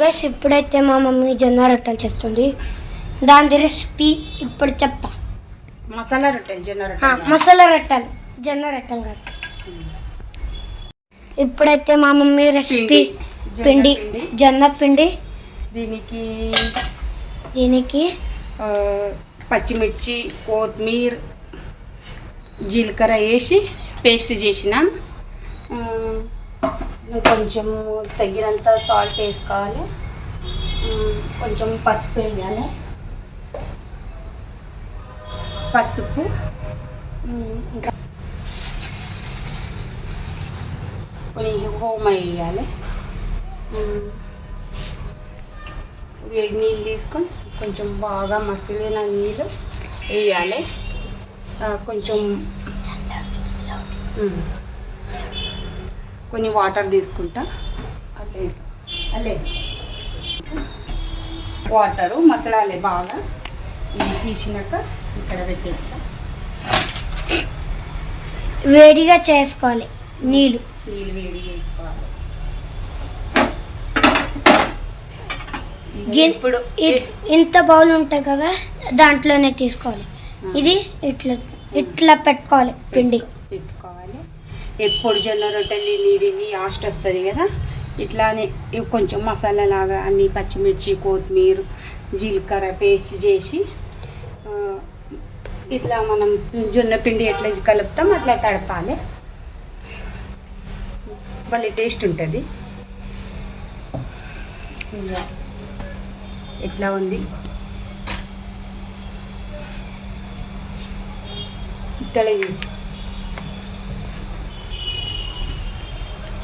Guys ఇప్పుడైతే మా mummy జొన్న రొట్టెలు చేస్తుంది. దాని రెసిపీ ఇప్పుడు చెప్తా. మసాలా రొట్టెలు జొన్న రొట్టెలు మసాలా రొట్టెలు జొన్న రొట్టెలు కాదు. ఇప్పుడైతే మా మమ్మీ రెసిపీ పిండి జొన్న పిండి దీనికి పచ్చిమిర్చి కొత్తిమీర జీలకర్ర వేసి పేస్ట్ చేసిన కొంచెం తగినంత సాల్ట్ వేసుకోవాలి, కొంచెం పసుపు వేయాలి, పసుపు ఇంకా కొంచెం హోమ వేయాలి. వేడి నీళ్ళు తీసుకొని కొంచెం బాగా మసిలిన నీళ్ళు వేయాలి. కొంచెం కొన్ని వాటర్ తీసుకుంటా. అల్లే వాటరు మసలాలి బాగా. ఇది తీసినాక ఇక్కడ పెట్టేస్తా. వేడిగా చేసుకోవాలి, నీళ్ళు వేడి చేసుకోవాలి. ఇప్పుడు ఇంత బౌల్ ఉంటాయి కదా, దాంట్లోనే తీసుకోవాలి. ఇది ఇట్లా ఇట్లా పెట్టుకోవాలి, పిండి పెట్టుకోవాలి. ఎప్పుడు జొన్న రొట్టెలు నీది ఆస్ట్ వస్తుంది కదా, ఇట్లానే కొంచెం మసాలా లాగా అన్ని పచ్చిమిర్చి కొత్తిమీర జీలకర్ర పేస్ట్ చేసి ఇట్లా మనం జొన్న పిండి ఎట్లా కలుపుతాం అట్లా తడపాలి. భలే టేస్ట్ ఉంటుంది. ఎట్లా ఉంది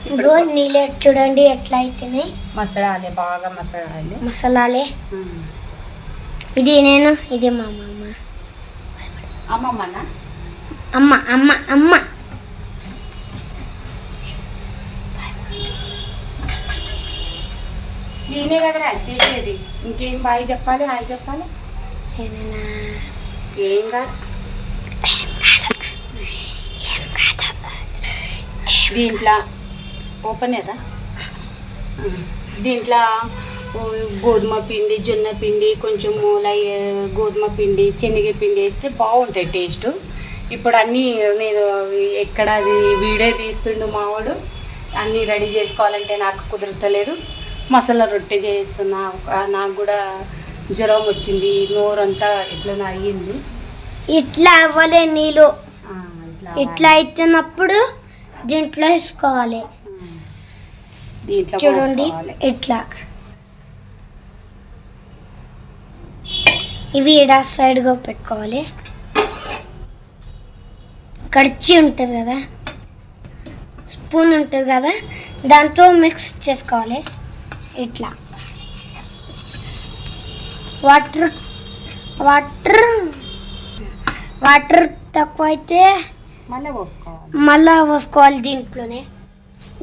ఇప్పుడు నీళ్ళు చూడండి ఎట్లా అయితేనే మసలాలి, బాగా మసలాలి. ఇది నేను, ఇది మా అమ్మమ్మనా అమ్మ అమ్మ అమ్మ నేనే కదరా చేసేది. ఇంకేం బాయ్ చెప్పాలి, హాయ్ చెప్పాలి. ఏం కాదు. దీంట్లో ఓపెన్ కదా, దీంట్లో గోధుమ పిండి జొన్న పిండి కొంచెం గోధుమ పిండి శనగ పిండి వేస్తే బాగుంటాయి టేస్ట్. ఇప్పుడు అన్నీ నేను ఎక్కడ అది వీడియో తీస్తుండు మావాడు, అన్నీ రెడీ చేసుకోవాలంటే నాకు కుదరతలేదు. మసాలా రొట్టె చేస్తున్నా. నాకు కూడా జ్వరం వచ్చింది, నోరంతా ఇట్లా అయ్యింది. ఇట్లా అవ్వలే నీళ్ళు, ఇట్లా అయితున్నప్పుడు దీంట్లో వేసుకోవాలి. దీంట్లో చూడండి ఇట్లా. ఇవి ఇక్కడ సైడ్గా పెట్టుకోవాలి. కడిచి ఉంటుంది కదా, స్పూన్ ఉంటుంది కదా, దాంతో మిక్స్ చేసుకోవాలి. ఇట్లా వాటర్ తక్కువ అయితే మళ్ళా పోసుకోవాలి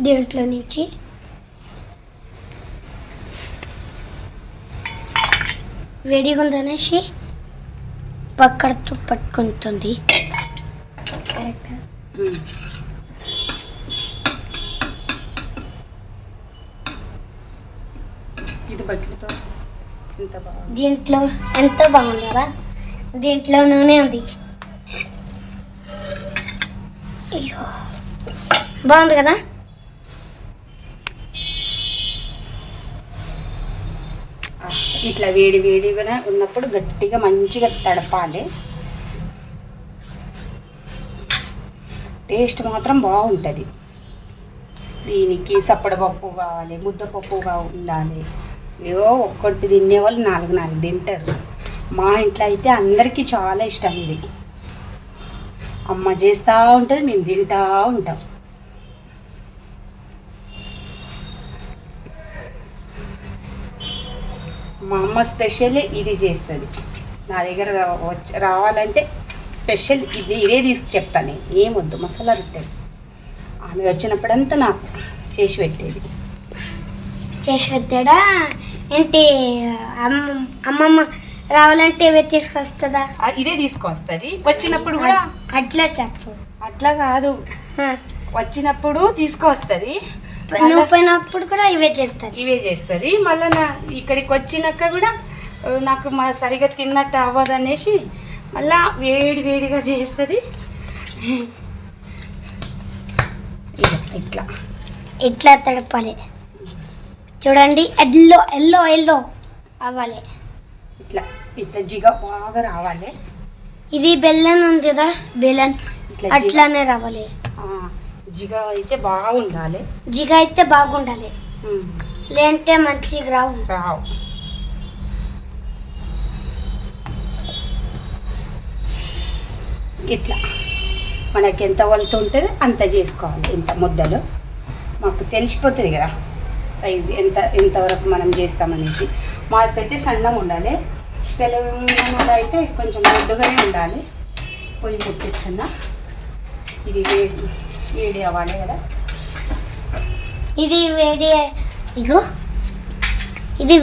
దీంట్లో నుంచి. వేడిగా ఉందనేసి పక్కడతో పట్టుకుంటుంది. దీంట్లో ఎంత బాగుంది కదా, దీంట్లో నూనె ఉంది. అయ్యో బాగుంది కదా. ఇట్లా వేడిగా ఉన్నప్పుడు గట్టిగా మంచిగా తడపాలి. టేస్ట్ మాత్రం బాగుంటుంది. దీనికి సప్పడపప్పు కావాలి, ముద్దపప్పుగా ఉండాలి. ఏవో ఒక్కటి తినేవాళ్ళు 4 తింటారు. మా ఇంట్లో అయితే అందరికీ చాలా ఇష్టం ఇది. అమ్మ చేస్తూ ఉంటుంది, మేము తింటూ ఉంటాం. మా అమ్మ స్పెషల్ ఇది చేస్తుంది. నా దగ్గర రావాలంటే స్పెషల్ ఇదే తీసి చెప్తాను. నేను ఏమొద్దు మసాలా రొట్టెలు. ఆమె వచ్చినప్పుడంతా నాకు చేసి పెట్టాడా ఏంటి? అమ్మమ్మ రావాలంటే ఇవే తీసుకొస్తుందా? ఇదే తీసుకొస్తుంది. వచ్చినప్పుడు కూడా అట్లా చెప్పు. అట్లా కాదు, వచ్చినప్పుడు తీసుకొస్తుంది. నువ్వు పోయినప్పుడు కూడా ఇవే చేస్తుంది. మళ్ళీ ఇక్కడికి వచ్చినాక కూడా నాకు సరిగా తిన్నట్టు అవ్వదనేసి మళ్ళా వేడిగా చేస్తుంది. ఇట్లా తడపాలి చూడండి, ఎల్లో ఎల్లో ఎల్లో అవ్వాలి. ఇట్లా జిగ బాగా రావాలి. ఇది బెల్లం ఉంది కదా, బెల్లం అట్లానే రావాలి. జిగ అయితే బాగుండాలి. లేదంటే మంచిగా రావు. ఇట్లా మనకి ఎంత వలుతు ఉంటుంది అంత చేసుకోవాలి. ఇంత ముద్దలు మాకు తెలిసిపోతుంది కదా సైజు ఎంతవరకు మనం చేస్తామనేసి. మాకైతే సన్నం ఉండాలి, తెలంగాణలో అయితే కొంచెం దొడ్డుగానే ఉండాలి. పొయ్యి ముట్టిస్తున్నా. ఇది వేడి అవ్వాలి కదా. ఇది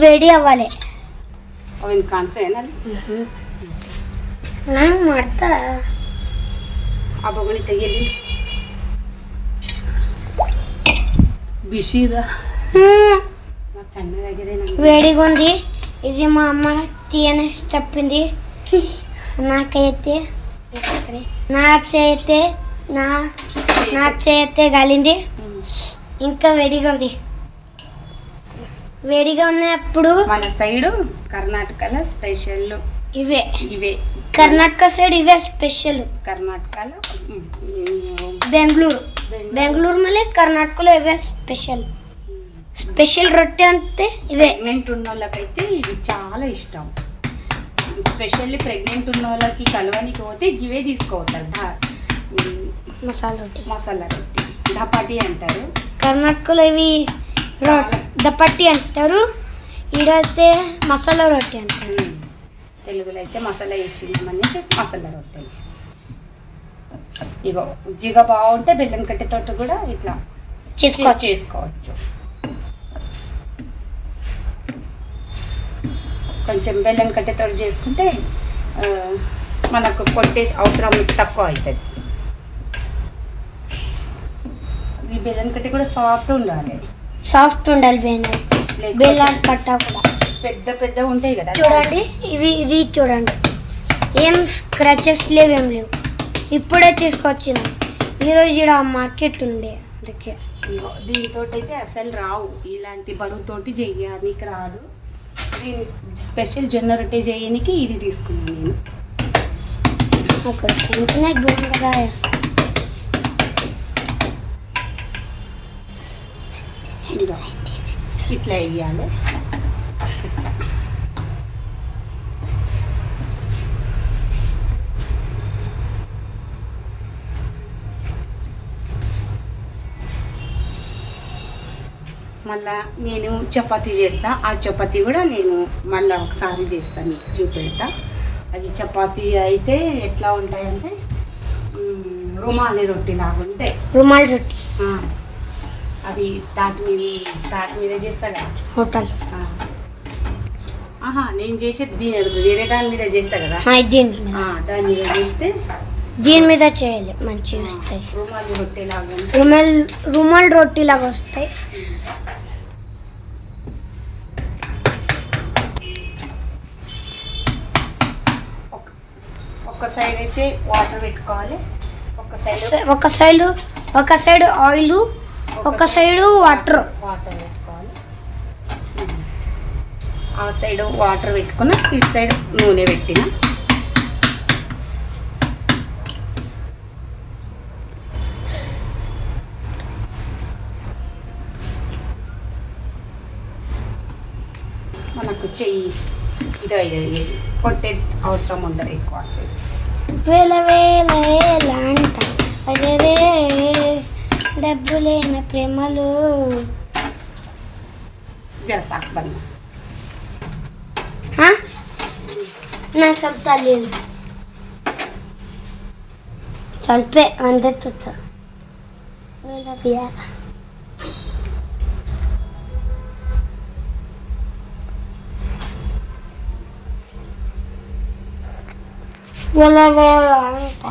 వేడి అవ్వాలి. ಅವನ್ ಕಾಣಿಸೇನ ನಾನು ಮಾಡ್ತಾ ಆ ಬೊಗಣಿ ತೆಗಿಯಲ್ಲಿ ಬಿಸಿದ ತಣ್ಣಗಾಗಿದೆ. వేడిగుంది. ఇది మా అమ్మ తీయని చెప్పింది. నాకైతే నా చేయితే గాలింది. ఇంకా వేడిగా ఉన్నప్పుడు మన సైడ్ కర్ణాటకలో స్పెషల్ ఇవే కర్ణాటక సైడ్ ఇవే స్పెషల్. కర్ణాటకలో బెంగళూరు మళ్ళీ కర్ణాటకలో ఇవే స్పెషల్ రొట్టె అంటే ఇవే. ప్రెగ్నెంట్ ఉన్న వాళ్ళకైతే ఇవి చాలా ఇష్టం. స్పెషల్లీ ప్రెగ్నెంట్ ఉన్న వాళ్ళకి కలవనికి పోతే ఇవే తీసుకోవతారు. మసాలా రొట్టి దపాటి అంటారు. కర్ణాటకలో ఇవి దపట్టి అంటారు, ఈడైతే మసాలా రొట్టె అంటారు. తెలుగులో అయితే మసాలా వేసినామనేసి మసాలా రొట్టెలు. ఇగో జిగ బాగుంటే బెల్లం కట్టెతోటి కూడా ఇట్లా చేసుకోవచ్చు. కొంచెం బెల్లం కట్టెతోటి చేసుకుంటే మనకు కొట్టే అవసరం తక్కువ అవుతుంది. ఈ బెల్లం కట్టె కూడా సాఫ్ట్ ఉండాలి. బెల్లం కట్ట కూడా పెద్ద ఉంటాయి కదా. చూడండి ఇది చూడండి, ఏం స్క్రాచెస్ లేవేం లేవు. ఇప్పుడే తీసుకొచ్చిన ఈరోజు ఇక్కడ మార్కెట్ ఉండే, అందుకే. దీంతో అయితే అసలు రావు. ఇలాంటి బరువుతోటి చేయడానికి రాదు. దీని స్పెషల్ జొన్న రొట్టె చేయడానికి ఇది తీసుకున్నాను నేను. ఇట్లా వేయాలి. మళ్ళా నేను చపాతీ చేస్తా. ఆ చపాతీ కూడా నేను మళ్ళీ ఒకసారి చేస్తాను, మీకు చూపెడతా. అవి చపాతీ అయితే ఎట్లా ఉంటాయంటే రుమాలి రొట్టి లాగా ఉంటాయి. రుమాలి రొట్టి అవి తాటి మీద చేస్తా కదా హోటల్. నేను చేసేది వేరే దాని మీద చేస్తా కదా, దాని మీద చేస్తే దీని మీద చేయాలి, మంచిగా వస్తాయి. రుమాలి రొట్టి లాగా రుమాల్ రొట్టి లాగా వస్తాయి. ఒక సైడ్ అయితే వాటర్ పెట్టుకోవాలి, ఒక సైడ్ ఆయిల్, ఒక సైడ్ వాటర్ పెట్టుకోవాలి. ఆ సైడ్ వాటర్ పెట్టుకున్న, ఇటు సైడ్ నూనె పెట్టిన. మనకు చెయ్యి ఇది కొట్టే అవసరం ఉండదు ఎక్కువ. వేల అంట అదే డబ్బులేన ప్రేమలు జరసాకు బంద నాకు ಸ್ವಲ್ಪ ಅಲ್ಲಿಲ್ಲ ಸ್ವಲ್ಪ ಒಂದೇ ತುತ್ತ వేల అంట.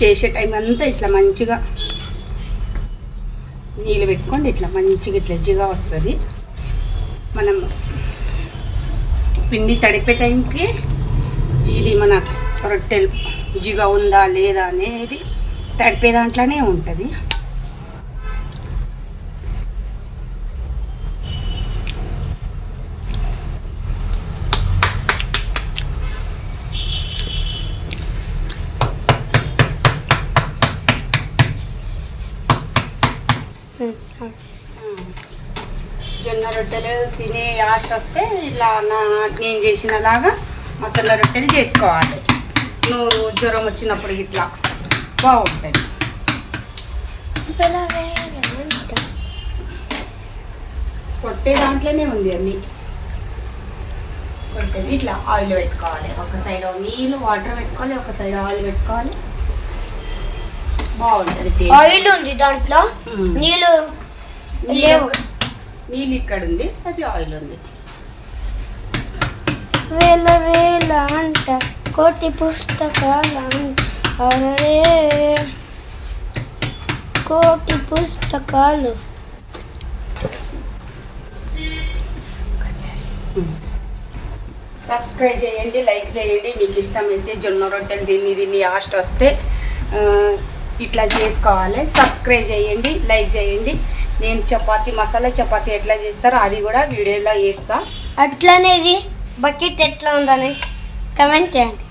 చేసే టైం అంతా ఇట్లా మంచిగా నీళ్ళు పెట్టుకోండి, ఇట్లా మంచిగా ఇట్లా జిగా వస్తుంది. మనం పిండి తడిపే టైంకి ఇది మన రొట్టెలు జిగా ఉందా లేదా అనేది తడిపే దాంట్లోనే ఉంటుంది. జొన్న రొట్టెలు తినే ఆస్ట్ వస్తే ఇలా నేను చేసినలాగా మసాలా రొట్టెలు చేసుకోవాలి. నువ్వు జ్వరం వచ్చినప్పుడు ఇట్లా బాగుంటుంది. కొట్టే దాంట్లోనే ఉంది అన్ని. కొట్టేది ఇట్లా ఆయిల్ పెట్టుకోవాలి, ఒక సైడ్ నీళ్ళు వాటర్ పెట్టుకోవాలి, ఒక సైడ్ ఆయిల్ పెట్టుకోవాలి. బాగుంటుంది. ఆయిల్ ఉంది దాంట్లో, నీళ్ళు లేవు. నీళ్ళు ఇక్కడ ఉంది, అది ఆయిల్ ఉంది. వేల వేల అంట కోటి పుస్తకాలు అరే కోటి పుస్తకాలు. సబ్స్క్రైబ్ చేయండి, లైక్ చేయండి. మీకు ఇష్టమైతే జొన్న రొట్టెలు దీన్ని ఆస్ట్ వస్తే ఇట్లా చేసుకోవాలి. సబ్స్క్రైబ్ చేయండి, లైక్ చేయండి. నేను చపాతీ మసాలా చపాతీ ఎట్లా చేస్తారో అది కూడా వీడియోలో వేస్తా. అట్లనేది బకెట్ ఎట్లా ఉందనేసి కమెంట్ చేయండి.